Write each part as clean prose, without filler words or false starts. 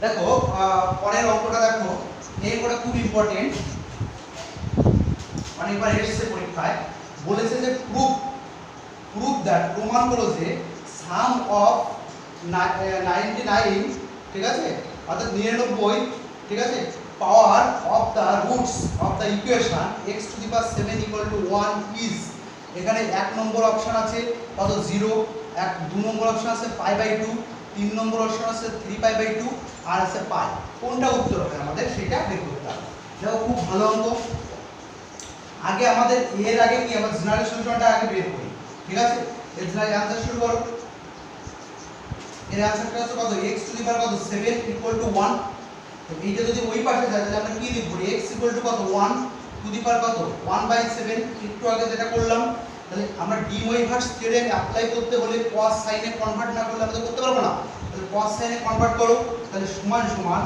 দেখো পরের অঙ্কটা দেখো, এই অঙ্কটা খুব ইম্পর্টেন্ট, অনেকবার এসেছে পরীক্ষায়। বলেছে যে প্রুফ দ্যাট, প্রমাণ করো যে সাম অফ 99, ঠিক আছে, অর্থাৎ 99, ঠিক আছে, power of the roots of the equation x⁷ 1 is, এখানে 1 নম্বর অপশন আছে কত 0, 2 নম্বর অপশন আছে π/2, 3 নম্বর অপশন আছে 3π/2, আর আছে π। কোনটা উত্তর হবে আমাদের সেটা বের করতে হবে। দেখো খুব ভালো অঙ্ক। আগে আমাদের এর আগে কি আমরা জেনারেল সলিউশনটা আগে বের করি, ঠিক আছে। এর জেনারেল आंसर শুরু করো। এর आंसरটা হচ্ছে কত x⁷ 7 = 1। তো এইটা যদি ওই পাশে যায় তাহলে আমরা কি লিখব, x = কত 1 টু দি পাওয়ার কত 1/7। একটু আগে যেটা করলাম, তাহলে আমরা ডি মোইভার্স থিওরেম অ্যাপ্লাই করতে হলে cos sin এ কনভার্ট না করলে আমরা তো করতে পারবো না। তাহলে cos sin এ কনভার্ট করো, তাহলে সমান সমান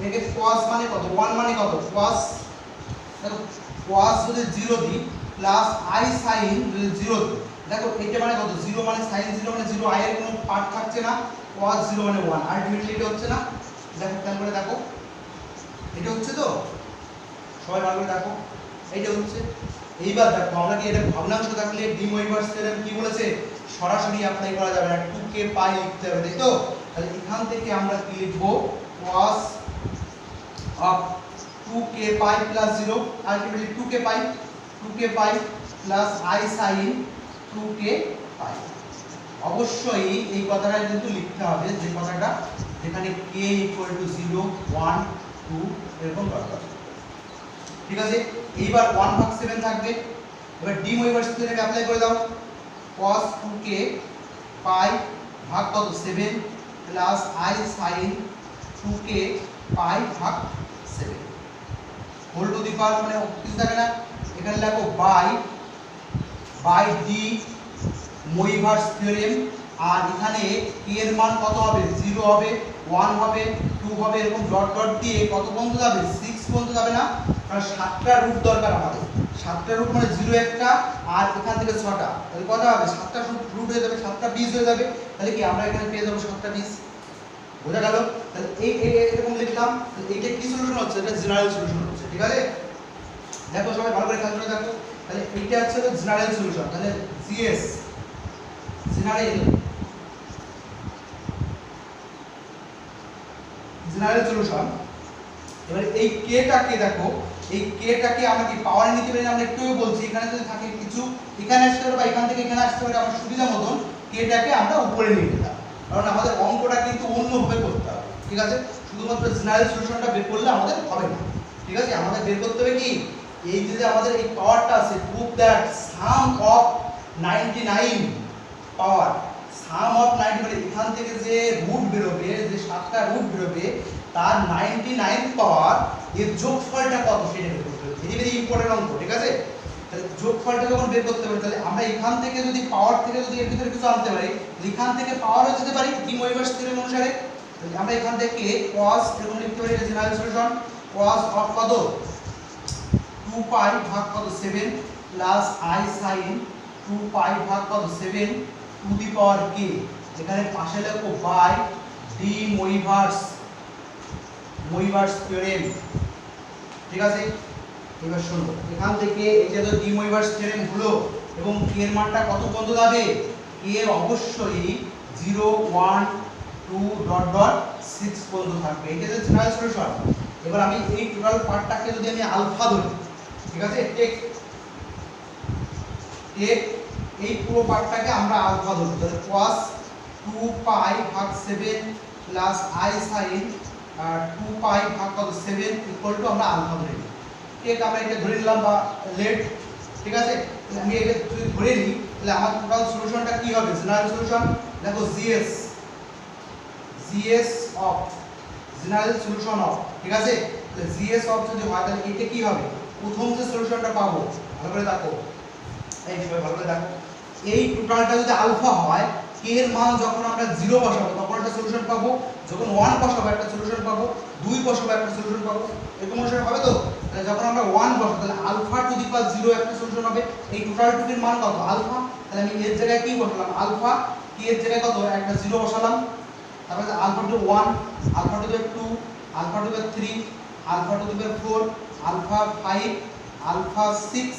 একে cos মানে কত 1 মানে কত cos, দেখো cos যদি 0 দিই প্লাস i sin যদি 0 দিই, দেখো এটা মানে কত 0 মানে sin 0 মানে 0, i এর কোনো পার্ট থাকছে না, cos 0 মানে 1, আলটিমেটলি এটা হচ্ছে না। দেখো খেয়াল করে দেখো, এটা হচ্ছে তো, সবাই ভালো করে দেখো, এইটা হচ্ছে। এইবার দেখো আমরা কি এটা ভগ্নাংশ থাকলে ডি মোইভার্স থিওরেম কি বলেছে, সরাসরি অ্যাপ্লাই করা যাবে না, 2k π লিখতে হবে, তাই তো। তাহলে এখান থেকে আমরা কি লিখব, cos of 2k π plus 0, ultimately 2k π plus i sin 2k π। অবশ্যই এই কথাটা কিন্তু লিখতে হবে, যে কথাটা যেখানে k = 0 1 2 এরকম দরকার, ঠিক আছে। এইবার 1/7 থাকবে। এবার ডি মোইভার্স থিওরেম অ্যাপ্লাই করে দাও, cos 2k π ভাগ কত 7 প্লাস i sin 2k π ভাগ 7 হোল টু দি পাওয়ার, মানে কিছু থাকে না, এখানে লেখো বাই ডি মোইভার্স থিওরেম। আর এখানে k এর মান কত হবে, 0 হবে 1 হবে 2 হবে, এরকম ডট ডট দিয়ে কত পর্যন্ত যাবে, 6 পর্যন্ত যাবে না, কারণ 7টা রুট দরকার আমাদের। 7টা রুট মানে 0 একটা আর এখান থেকে 6টা, তাহলে কত হবে 7টা রুট হয়ে যাবে, 7টা 20 হয়ে যাবে। তাহলে কি আমরা এখানে পেয়ে যাবো 7টা 20, বোঝা গেল। তাহলে এই এরকম লিখলাম। এইটা কি সলিউশন হচ্ছে, এটা জেনারেল সলিউশন হচ্ছে, ঠিক আছে। দেখো সবাই ভালো করে খেয়াল করে দেখো, তাহলে এইটা হচ্ছে জেনারেল সলিউশন। তাহলে জিএস জেনারেল সলিউশন। এবারে এই কেটাকে দেখো, এই কেটাকে আমরা কি পাওয়ারে নিতে পারি, আমরা একটু বলছি, এখানে যদি থাকে কিছু এখানে আসতে পারে বা এখান থেকে এখানে আসতে পারে, আমার সুবিধা মতন কেটাকে আমরা উপরে নিয়ে নিলাম, কারণ আমাদের অঙ্কটা কিন্তু অন্যভাবে করতে হবে, ঠিক আছে। শুধুমাত্র জেনারেল সলিউশনটা বের করলে আমাদের হবে না, ঠিক আছে। আমাদের বের করতে হবে কি, এই যে আমাদের এই পাওয়ারটা আছে, proof that some of 99 power, some of 90 মানে এখান থেকে যে রুট বেরোবে, যে 7টা রুট বেরোবে তার 99 পাওয়ার এর যোগফলটা কত সেটা বের করতে হবে। ভেরি ভেরি ইম্পর্টেন্ট অঙ্ক, ঠিক আছে। তাহলে যোগফলটা যখন বের করতে হবে, তাহলে আমরা এখান থেকে যদি পাওয়ার থেকে যদি এর ভিতরে কিছু আনতে পারি, এখান থেকে পাওয়ারও যেতে পারি ডি মোইভার্স থিওরেম অনুসারে। তাহলে আমরা এখান থেকে cos এরকম লিখতে পারি, জেনারেল সলিউশন, cos অফ কত 2π ভাগ কত 7 প্লাস i sin 2π ভাগ কত 7 টু দি পাওয়ার k, এখানে পাশে লেখো বাই ডি মোইভার্স থিওরেম, ঠিক আছে। এবার শোনো, এখান থেকে এই যে ডি মোইভার্স থিওরেম হলো এবং k এর মানটা কত পর্যন্ত যাবে, k অবশ্যই 0 1 2 ডট ডট 6 পর্যন্ত থাকবে, এটা হচ্ছে জেনারেল সলিউশন। এবার আমি এই টোটাল পার্টটাকে যদি আমি আলফা ধরি, ঠিক আছে, টেক এই পুরো পার্টটাকে আমরা আলফা ধরব, তাহলে cos 2π ভাগ 7 প্লাস i sin 2π ভাগ কত 7 ইকুয়াল টু আমরা আলফা ধরে নিই। ঠিক আমরা এটা ধরে নিলাম বা লেট, ঠিক আছে। আমি এটা যদি ধরে নিই তাহলে আমার টোটাল সলিউশনটা কি হবে, জেনারেল সলিউশন। দেখো GS of general solution of, ঠিক আছে। তাহলে জিএস অফ যদি হয় তাহলে এটা কি হবে, প্রথম যে সলিউশনটা পাবো, ভালো করে দেখো, এই সবাই ভালো করে দেখো, এই টোটালটা যদি আলফা হয়, k এর মান যখন আমরা 0 বসাবো তখন একটা সলিউশন পাবো, যখন 1 বসাবো একটা সলিউশন পাবো, 2 বসাবো একটা সলিউশন পাবো, এরকম অনুসারে হবে তো। তাহলে যখন আমরা 1 বসাবো তাহলে আলফা টু দি পাওয়ার 0 একটা সলিউশন হবে। এই টোটাল টুটির মান কত, আলফা। তাহলে আমি এর জায়গায় কি বসালাম, আলফা, k এর জায়গায় কত একটা 0 বসালাম, তারপরে alpha to 1, alpha to 2, alpha to 3, alpha to 4, alpha 5, alpha 6,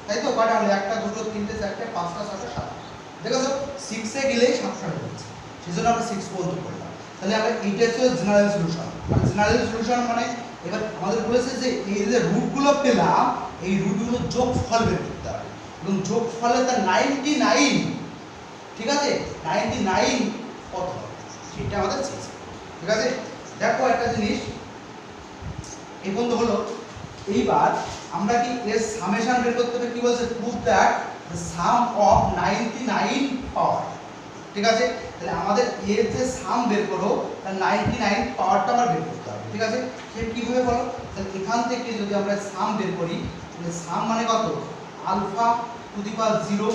তাই তো? কয়টা হলো? 1টা 2টো 3টে 4টে 5টা 6টা 7টা। দেখেছো 6 এ গেলেই 7টা হচ্ছে, সেজন্য আমরা 6 পর্যন্ত করলাম। তাহলে আমরা এইটা হচ্ছে জেনারেল সলিউশন। মানে জেনারেল সলিউশন মানে এবার আমাদের বলেছে যে এই যে রুটগুলো পেলাম, এই রুটগুলো যোগফল বের করতে হবে, এবং যোগফলে তার 99, ঠিক আছে, 99 কত হবে সেটা আমাদের চেয়েছে। ঠিক আছে, দেখো একটা জিনিস এই বন্ধু হলো, এইবার আমরা কি এর সামেশন বের করতে হবে। কি বলছে? Prove that the some of 99 পাওয়ার। ঠিক আছে, তাহলে আমাদের এর যে সাম বের করো তার 99 পাওয়ারটা আমরা বের করতে হবে। ঠিক আছে, সে কিভাবে বলো? তাহলে এখান থেকে যদি আমরা সাম বের করি, তাহলে সাম মানে কত? Alpha to the power 0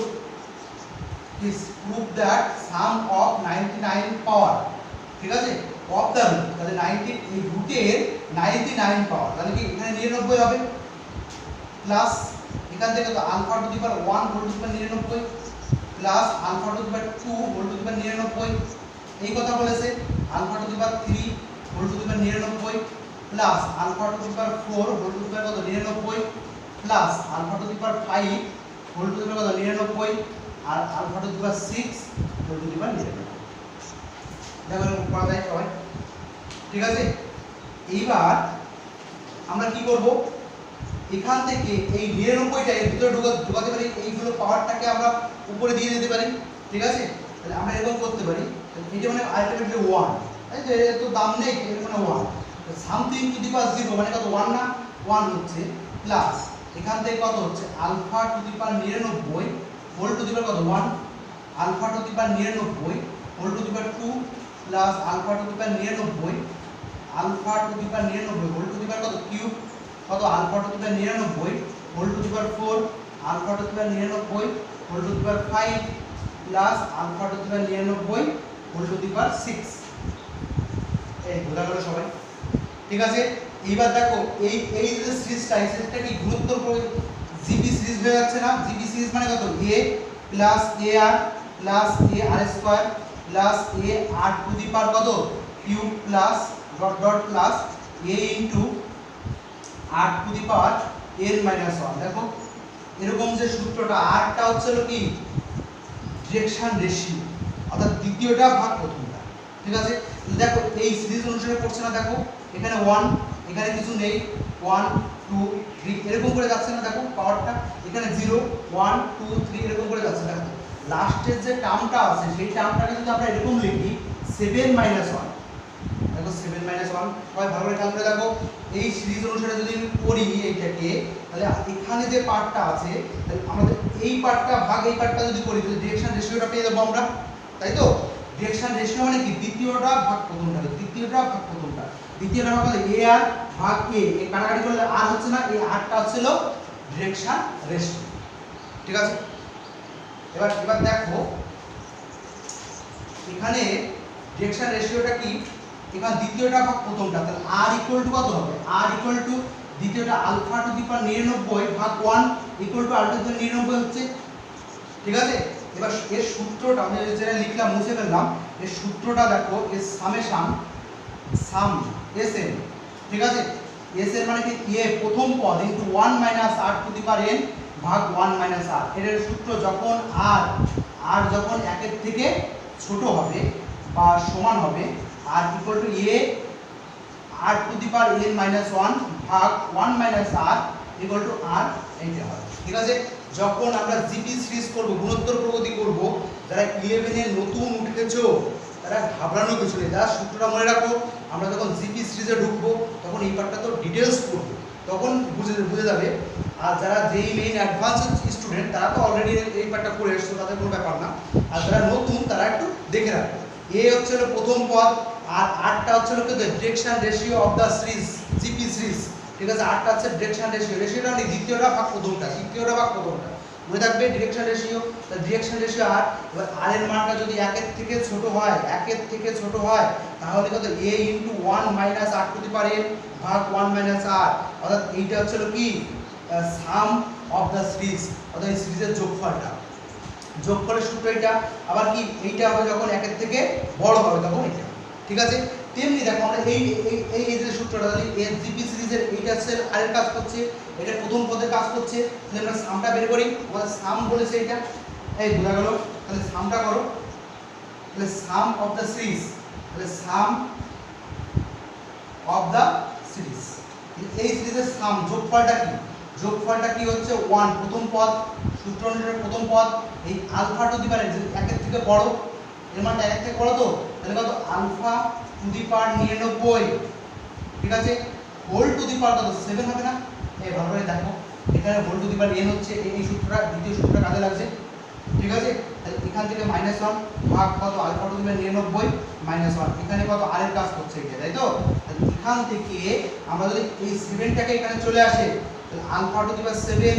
is prove that sum of 99 power, ঠিক আছে, of the root, তাহলে 90 এই রুটের 99 পাওয়ার, তাহলে কি এখানে 99 হবে, প্লাস এখান থেকে তো alpha to the power 1 whole to the power 99 plus alpha to the power 2 whole to the power 99, এই কথা বলেছে। Alpha to the power 3 whole to the power 99 plus alpha to the power 4 whole to the power কত? 99 plus alpha to the power 5 whole to the power কত? 99 আর alpha to the power 6 whole to the power 99। দেখো করা যায় সবাই? ঠিক আছে, এইবার আমরা কি করব? এখান থেকে এই 99টা এর ভিতরে ঢোকাতে পারি, এইগুলো পাওয়ারটাকে আমরা উপরে দিয়ে দিতে পারি। ঠিক আছে, তাহলে আমরা এরকম করতে পারি, এটা মানে আলটিমেটলি 1, এই যে এর তো দাম নেই, এর মানে 1, সামথিং টু দি পাওয়ার 0 মানে কত? 1 না? 1 হচ্ছে, প্লাস এখান থেকে কত হচ্ছে? Alpha to the power 99 whole to the power কত? 1, alpha to the power 99 whole to the power 2 plus alpha to the power 99, alpha to the power 99 whole to the power কত? কিউব, কত? Alpha to the power 99 whole to the power 4, alpha to the power 99 whole to the power 5 plus alpha to the power 99 whole to the power 6। এই বোঝা গেল সবাই? ঠিক আছে, এইবার দেখো এই এই যে সিরিজটা, এই সিরিজটা কি গুরুত্বপূর্ণ জিবি সিরিজ হয়ে যাচ্ছে না? জিবি সিরিজ মানে কত? a plus a r plus a r square plus a r to the power কত? Cube plus dot dot plus a into r to the power n minus 1। দেখো এরকম যে সূত্রটা, r টা হচ্ছে কি? ডিরেকশন রেশিও, অর্থাৎ দ্বিতীয়টা ভাগ প্রথমটা। ঠিক আছে, দেখো এই সিরিজ অনুসারে পড়ছে না? দেখো এখানে 1, এখানে কিছু নেই, 1 2 3 এরকম করে যাচ্ছে না? দেখো পাওয়ারটা এখানে 0 1 2 3 এরকম করে যাচ্ছে। দেখো লাস্টের যে টার্মটা আছে সেই টার্মটাকে যদি আমরা এরকম লিখি 7 মাইনাস 1, দেখো 7 মাইনাস 1, সবাই ভালো করে খেয়াল করে দেখো এই সিরিজ অনুসারে যদি আমি করি এইটাকে, তাহলে এখানে যে পার্টটা আছে, তাহলে আমাদের এই পার্টটা ভাগ এই পার্টটা যদি করি, তাহলে ডিরেকশন রেশিওটা পেয়ে যাবো আমরা, তাই তো? ডিরেকশন রেশিও মানে কি? দ্বিতীয়টা ভাগ প্রথমটা, দ্বিতীয়টা ভাগ প্রথমটা, দ্বিতীয়টা ভাগ হলো a r ভাগ a, এই কাটাকাটি করলে r হচ্ছে না, এই rটা হচ্ছিল ডিরেকশন রেশিও। ঠিক আছে, এবার দেখো এখানে ডিরেকশন রেশিওটা কি? এখানে দ্বিতীয়টা ভাগ প্রথমটা, তাহলে r ইকুয়াল টু কত হবে? r ইকুয়াল টু দ্বিতীয়টা আলফা টু দি পাওয়ার 99 ভাগ 1 equal to alpha to the power 99 হচ্ছে। ঠিক আছে, এবার এর সূত্রটা আমি যেটা লিখলাম মুছে ফেললাম, এর সূত্রটা দেখো, এর সামেশন সাম sn, ঠিক আছে, sn মানে কি? a প্রথম পদ into 1 minus r to the power n ভাগ 1 মাইনাস r। এর সূত্র যখন r যখন 1 এর থেকে ছোট হবে বা সমান হবে, r equal to a r to the power n minus 1 ভাগ 1 minus r equal two r, এইটা হবে। ঠিক আছে, যখন আমরা জিপি সিরিজ করব, গুণোত্তর প্রগতি করব, যারা 11 এর নতুন উঠেছো তারা ঘাবড়ানো কিছু নেই, যারা সূত্রটা মনে রাখো, আমরা যখন জিপি সিরিজে ঢুকবো তখন এই পার্টটা তো ডিটেলস পড়বো, তখন বুঝে যাবে। আর যারা যেই মেইন অ্যাডভান্স স্টুডেন্ট তারা তো অলরেডি এই পার্টটা করে এসছো, তাদের কোনো ব্যাপার না। আর যারা নতুন তারা একটু দেখে রাখবে। এ হচ্ছে প্রথম পদ, আর আরটা হচ্ছে direction ratio of the series, GP series. ঠিক আছে, আরটা হচ্ছে ডিরেকশন রেশিও, রেশিওটা মানে দ্বিতীয়টা ভাগ প্রথমটা, তৃতীয়টা ভাগ প্রথমটা, মনে থাকবে ডিরেকশন রেশিও। তাহলে ডিরেকশন রেশিও আর, এবার আর এর মানটা যদি 1 এর থেকে ছোট হয়, 1 এর থেকে ছোট হয়, তাহলে কত? a into 1 minus r to the power n ভাগ 1 মাইনাস r, অর্থাৎ এইটা হচ্ছে কি? সাম অফ দ্য সিরিজ, অর্থাৎ এই সিরিজের যোগফলটা, যোগফলের সূত্র এটা। আবার কি? এইটা হবে যখন 1 এর থেকে বড় হবে তখন এটা। ঠিক আছে। তেমনি দেখো আমরা এই এই এই এই যে সূত্রটা তাহলে এর জিপি সিরিজের এইটা হচ্ছে আরের কাজ করছে, এটা প্রথম পদের কাজ করছে, তাহলে আমরা সামটা বের করি। আমাদের সাম বলেছে এটা, এই বোঝা গেল। তাহলে সামটা করো, তাহলে সাম অফ দ্য সিরিজ, তাহলে সাম অফ দ্য সিরিজ, এই সিরিজের সাম যোগফলটা কি হচ্ছে 1 প্রথম পদ, সূত্র অনুসারে প্রথম পদ, এই আলফা টু দি পাওয়ার একের থেকে বড়, এর মানটা একের থেকে বড়, তো তাহলে কত আলফা টু দি পাওয়ার 99, ঠিক আছে, হোল টু দি পাওয়ার কত 7 হবে না। এই ভালো করে দেখো এখানে whole to the power n হচ্ছে, এই সূত্রটা দ্বিতীয় সূত্রটা কাজে লাগছে, ঠিক আছে। তাহলে এখান থেকে -1 ভাগ কত আলফা টু দি পাওয়ার 99 -1, এখানে কত আর এর কাজ করছে এটা, তাই তো। তাহলে এখান থেকে আমরা যদি এই 7টাকে এখানে চলে আসে, তাহলে alpha to the power 7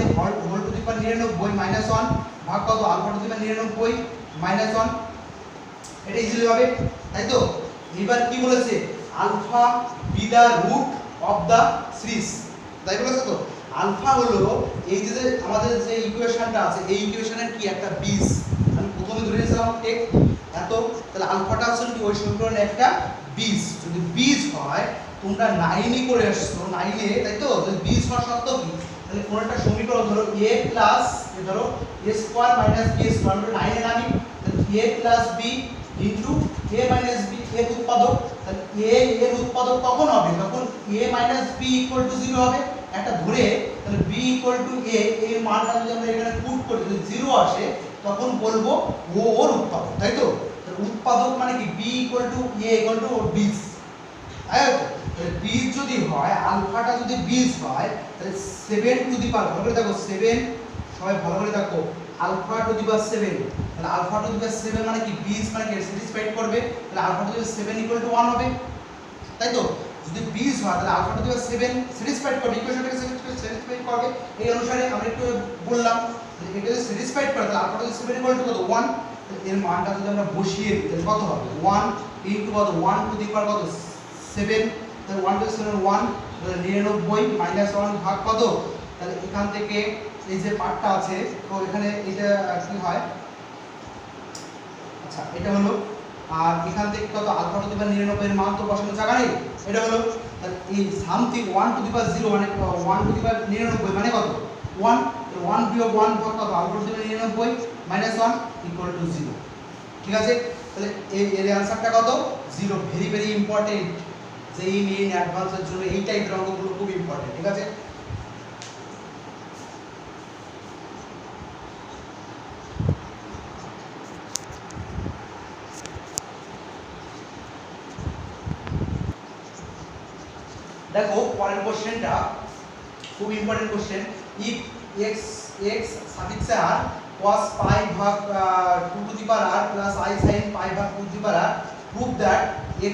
whole to the power 99 -1 ভাগ কত আলফা টু দি পাওয়ার 99 -1, এটা ইজিলি হবে, তাই তো। এবার কি বলেছে, alpha be the root of the series, তাই বলেছে তো। আলফা হলো এই যে আমাদের যে ইকুয়েশনটা আছে, এই ইকুয়েশনের কি একটা বীজ, আমি প্রথমে ধরে নিয়েছিলাম টেক এত, তাহলে আলফাটা আসলে কি ওই সমীকরণের একটা বীজ। যদি বীজ হয়, তোমরা 9ই করে আসছো 9এ, তাই তো। যদি বীজ হওয়ার শর্ত কি, তাহলে কোন একটা সমীকরণ ধরো a প্লাস ধরো a square minus b square, আমরা 9 এ নামি, তাহলে a plus b into a minus b এর উৎপাদক, তাহলে a এর উৎপাদক কখন হবে, তখন a minus b equal to 0 হবে একটা ধরে, তাহলে b ইকুয়াল টু a এর মানটা যদি আমরা এখানে পুট করি, যদি 0 আসে তখন বলবো ও ওর উৎপাদক, তাই তো। তাহলে উৎপাদক মানে কি b equal to a equal to ওর বীজ, তাই তো। তাহলে বীজ যদি হয়, আলফাটা যদি বীজ হয়, তাহলে 7 টু দি পাওয়ার, ভালো করে দেখো 7, সবাই ভালো করে দেখো, আলফা টু দি পাওয়ার 7, তাহলে আলফা টু দি পাওয়ার 7 মানে কি বীজ মানে কি স্যাটিসফাইড করবে, তাহলে alpha to the power 7 equal to 1 হবে, তাই তো। যদি বীজ হয় তাহলে alpha to the power 7 satisfied করবে, ইকুয়েশনটাকে স্যাটিসফাইড করবে, এই অনুসারে আমরা একটু বললাম যে এটা যদি স্যাটিসফাইড করে তাহলে alpha to the 7 equal to কত 1, এর মানটা যদি আমরা বসিয়ে দিই তাহলে কত হবে 1 ইনটু কত 1 টু দি পাওয়ার কত 7, তাহলে 1 টু 7 1, তাহলে 99 -1 ভাগ কত, তাহলে এখান থেকে এই যে পার্টটা আছে, তো এখানে এটা কি হয়, আচ্ছা এটা হলো, আর এখান থেকে কত আলফা টু দি পাওয়ার 99 এর মান তো বসানোর জায়গা নেই, এটা হলো, তাহলে এই সামথিং 1 টু দি পাওয়ার 0 মানে 1 টু দি পাওয়ার 99 মানে কত 1, 1 বিয়োগ 1 ভাগ কত alpha to the power 99 -1 equal to 0, ঠিক আছে। তাহলে এর आंसरটা কত 0, ভেরি ভেরি ইম্পর্টেন্ট, যে এই মেইন অ্যাডভান্সের জন্য এই টাইপের অঙ্কগুলো খুব ইম্পর্টেন্ট, ঠিক আছে। দেখো পরের কোশ্চেনটা খুব important question, if x x suffix r cos pi ভাগ 2 to the power r plus i sin pi ভাগ 2 to the power r, prove that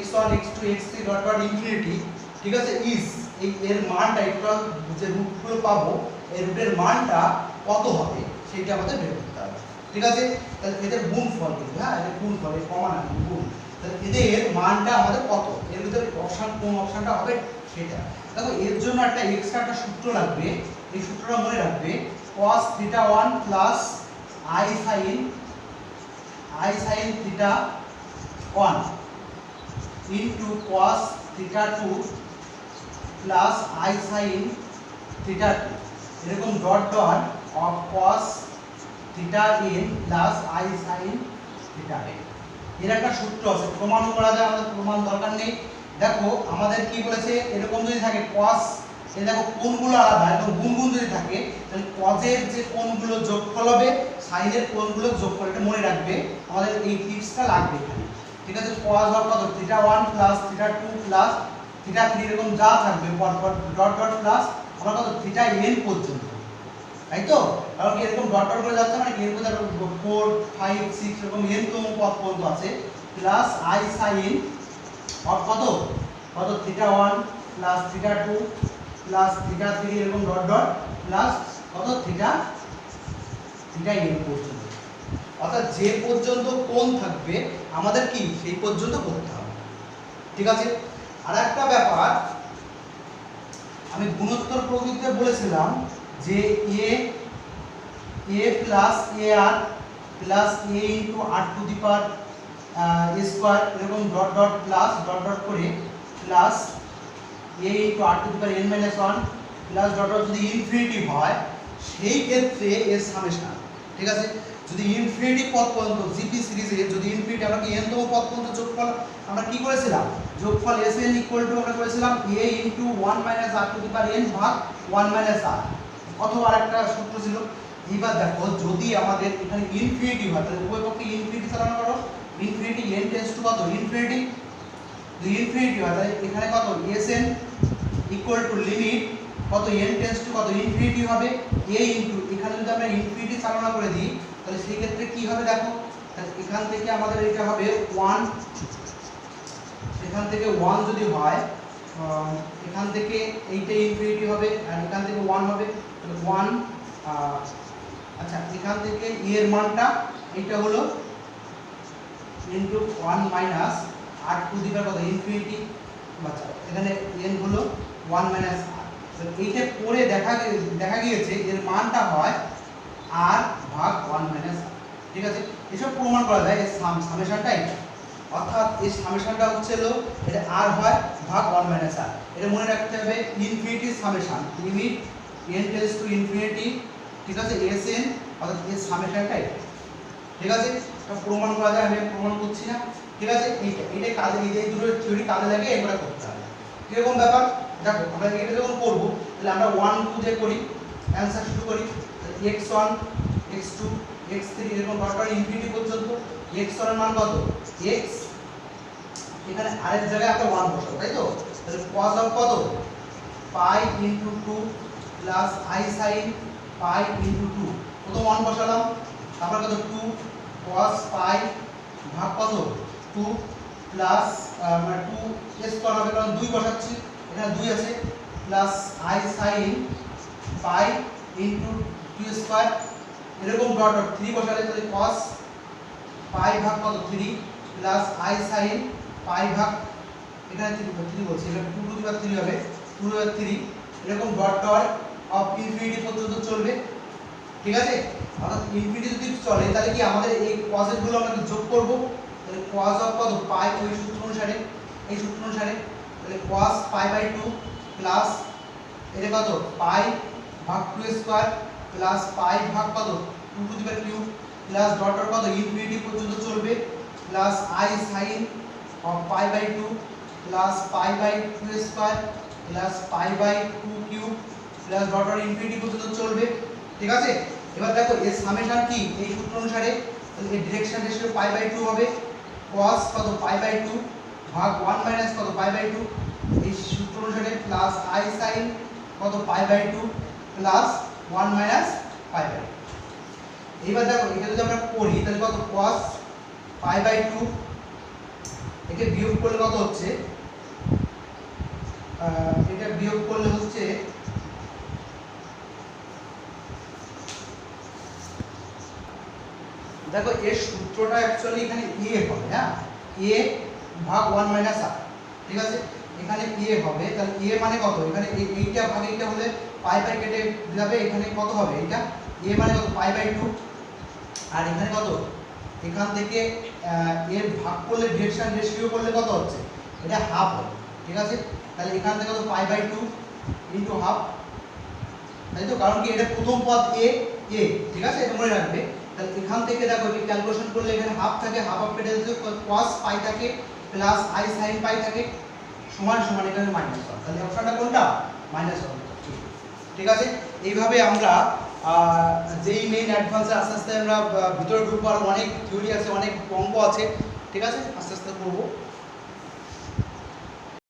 x1 x2 x3 dot dot infinity, ঠিক আছে, ইজ এই এর মানটা এটা যে রুটগুলো পাবো এই রুটের মানটা কত হবে সেটা আমাদের বের করতে হবে, ঠিক আছে। তাহলে এদের গুণফল কিন্তু, হ্যাঁ এদের গুণফল, এই কমা না গুণ, তাহলে এদের মানটা আমাদের কত, এর ভিতরে অপশন কোন অপশনটা হবে সেটা। দেখো এর জন্য একটা এক্সট্রা একটা সূত্র লাগবে, এই সূত্রটা মনে রাখবে, cos θ1 plus i sin θ1 into cos θ2 plus i sin θ2, এরকম dot dot of cos θn plus i sin θn, এর একটা সূত্র আছে, প্রমাণ করা যায়, আমাদের প্রমাণ দরকার নেই। দেখো আমাদের কি বলেছে, এরকম যদি থাকে cos, এই দেখো কোণগুলো আলাদা এবং গুণ গুণ যদি থাকে, তাহলে cos এর যে কোণগুলো যোগফল হবে sin এর কোণগুলো যোগফল, এটা মনে রাখবে, আমাদের এই টিপসটা লাগবে এখানে, ঠিক আছে। cos হল কত θ1 প্লাস θ2 প্লাস θ3 এরকম যা থাকবে পরপর ডট ডট প্লাস আমরা কত θn পর্যন্ত, তাই তো। কারণ কি এরকম ডট ডট করে যাচ্ছে মানে কি এরকম 4 5 6 এরকম n তম পদ পর্যন্ত আছে, প্লাস i sin অফ কত কত θ1 প্লাস θ2 প্লাস θ3 এরকম ডট ডট প্লাস কত θn পর্যন্ত, অর্থাৎ যে পর্যন্ত কোণ থাকবে আমাদের কি সেই পর্যন্ত করতে হবে, ঠিক আছে। আর একটা ব্যাপার আমি গুণোত্তর প্রকৃতিতে বলেছিলাম যে a plus ar plus a into r to the power a square এরকম dot dot plus dot dot করে plus a into r to the power n minus one plus dot dot যদি ইনফিনিটি হয় সেই ক্ষেত্রে এর summation, ঠিক আছে। যদি ইনফিনিটি পদ পর্যন্ত জিপি সিরিজে যদি ইনফিনিটি আমরা কি n তম পদ পর্যন্ত যোগফল আমরা কি করেছিলাম, যোগফল sn ইকুয়াল টু আমরা করেছিলাম a into 1 minus r to the power n ভাগ 1 মাইনাস r, অথবা আরেকটা সূত্র ছিল। এইবার দেখো যদি আমাদের এখানে ইনফিনিটি হয় তাহলে উভয় পক্ষে ইনফিনিটি চালানো করো, ইনফিনিটি n টেন্ডস টু কত ইনফিনিটি, যদি ইনফিনিটি হয় তাহলে এখানে কত sn ইকুয়াল টু লিমিট কত n টেন্ডস টু কত ইনফিনিটি হবে a ইনটু এখানে যদি আমরা ইনফিনিটি চালনা করে দিই তাহলে সেই ক্ষেত্রে কি হবে দেখো, তাহলে এখান থেকে আমাদের এটা হবে 1, এখান থেকে 1 যদি হয় এখান থেকে এইটা ইনফিনিটি হবে আর এখান থেকে 1 হবে, তাহলে 1 আচ্ছা এখান থেকে এর মানটা এটা হলো into 1 minus r to the power কত ইনফিনিটি, আচ্ছা এখানে n হলো 1 মাইনাস r, তো এইটা পরে দেখা গিয়েছে এর মানটা হয় r ভাগ 1 মাইনাস r, ঠিক আছে। এসব প্রমাণ করা যায় এই সামেশনটা এটা, অর্থাৎ এই সামেশনটা হচ্ছে হলো এটা r হয় ভাগ 1 মাইনাস r। এটা মনে রাখতে হবে infinity summation limit n tends to infinity, ঠিক আছে, sn অর্থাৎ এই সামেশনটা এটা, ঠিক আছে। এটা প্রমাণ করা যায়, আমি প্রমাণ করছি না, ঠিক আছে। এইটা কাজে এই দুটো থিওরি কাজে লাগে এগুলো করতে হবে। কিরকম ব্যাপার দেখো, আমরা এটা যখন করব তাহলে আমরা 1 2 দিয়ে করি, অ্যানসার শুরু করি x1 x2 x3 এরকম ডট ইনফিনিটি পর্যন্ত। x1 এর মান কত x, এখানে r এর জায়গায় আমরা 1 বসাবো, তাই তো। তাহলে cos অফ কত পাই into 2 plus i sin pi into 2, প্রথম 1 বসালাম, তারপর কত 2 cos পাই ভাগ কত 2 প্লাস মানে 2 স্কয়ার হবে কারণ 2 বসাচ্ছি, এখানে 2 আছে, plus i sin pi into 2 square এরকম ডট ডট 3 বসালে তাহলে cos পাই ভাগ কত 3 প্লাস i sin পাই ভাগ এখানে 3 বলছি, এটা 2 টু দি পাওয়ার 3 হবে 2 টু দি পাওয়ার 3 এরকম ডট ডট অফ ইনফিনিটি পর্যন্ত চলবে, ঠিক আছে। অর্থাৎ ইনফিনিটি যদি চলে তাহলে কি আমাদের এই cos গুলো আমরা যোগ করব, তাহলে cos অফ কত পাই ওই সূত্র অনুসারে, এই সূত্র অনুসারে তাহলে cos পাই বাই 2 প্লাস এটা কত পাই ভাগ 2 স্কয়ার প্লাস পাই ভাগ কত 2 to the power cube plus dot dot কত ইনফিনিটি পর্যন্ত চলবে plus i sin of pi by 2 plus pi by 2 square plus pi by 2 cube plus dot dot infinity পর্যন্ত চলবে, ঠিক আছে। এবার দেখো এর সামেশন কি এই সূত্র অনুসারে, তাহলে এই ডিরেকশন রেশিও পাই বাই 2 হবে, cos কত পাই বাই 2 ভাগ 1 মাইনাস কত পাই বাই 2 এই সূত্র অনুসারে প্লাস i sin কত pi by 2 plus 1 minus pi by 2। এইবার দেখো এটা যদি আমরা করি তাহলে কত cos পাই বাই 2 একে বিয়োগ করলে কত হচ্ছে, এটা বিয়োগ করলে হচ্ছে দেখো এর সূত্রটা অ্যাকচুয়ালি এখানে a হবে, হ্যাঁ a ভাগ 1 মাইনাস r, ঠিক আছে। এখানে a হবে তাহলে a মানে কত, এখানে এইটা ভাগ এইটা হলে পাই পাই কেটে যাবে, এখানে কত হবে এটা a মানে কত পাই বাই 2 আর এখানে কত এখান থেকে এর ভাগ করলে ডিরেকশন রেশিও করলে কত হচ্ছে এটা হাফ হবে, ঠিক আছে। তাহলে এখান থেকে কত পাই বাই 2 ইনটু হাফ, তাই তো, কারণ কি এটা প্রথম পদ a, ঠিক আছে, এটা মনে রাখবে। তাহলে এখান থেকে দেখো এই ক্যালকুলেশন করলে এখানে হাফ থাকে, হাফ অফ কেটে দিলে cos পাই থাকে প্লাস i sin পাই থাকে সমান সমান এখানে মাইনাস 1, তাহলে অপশনটা কোনটা মাইনাস 1, ঠিক আছে। এইভাবে আমরা যেই মেইন অ্যাডভান্সে আস্তে আস্তে আমরা ভিতরে ঢুকবো, আর অনেক থিওরি আছে অনেক অঙ্ক আছে, ঠিক আছে, আস্তে আস্তে করবো।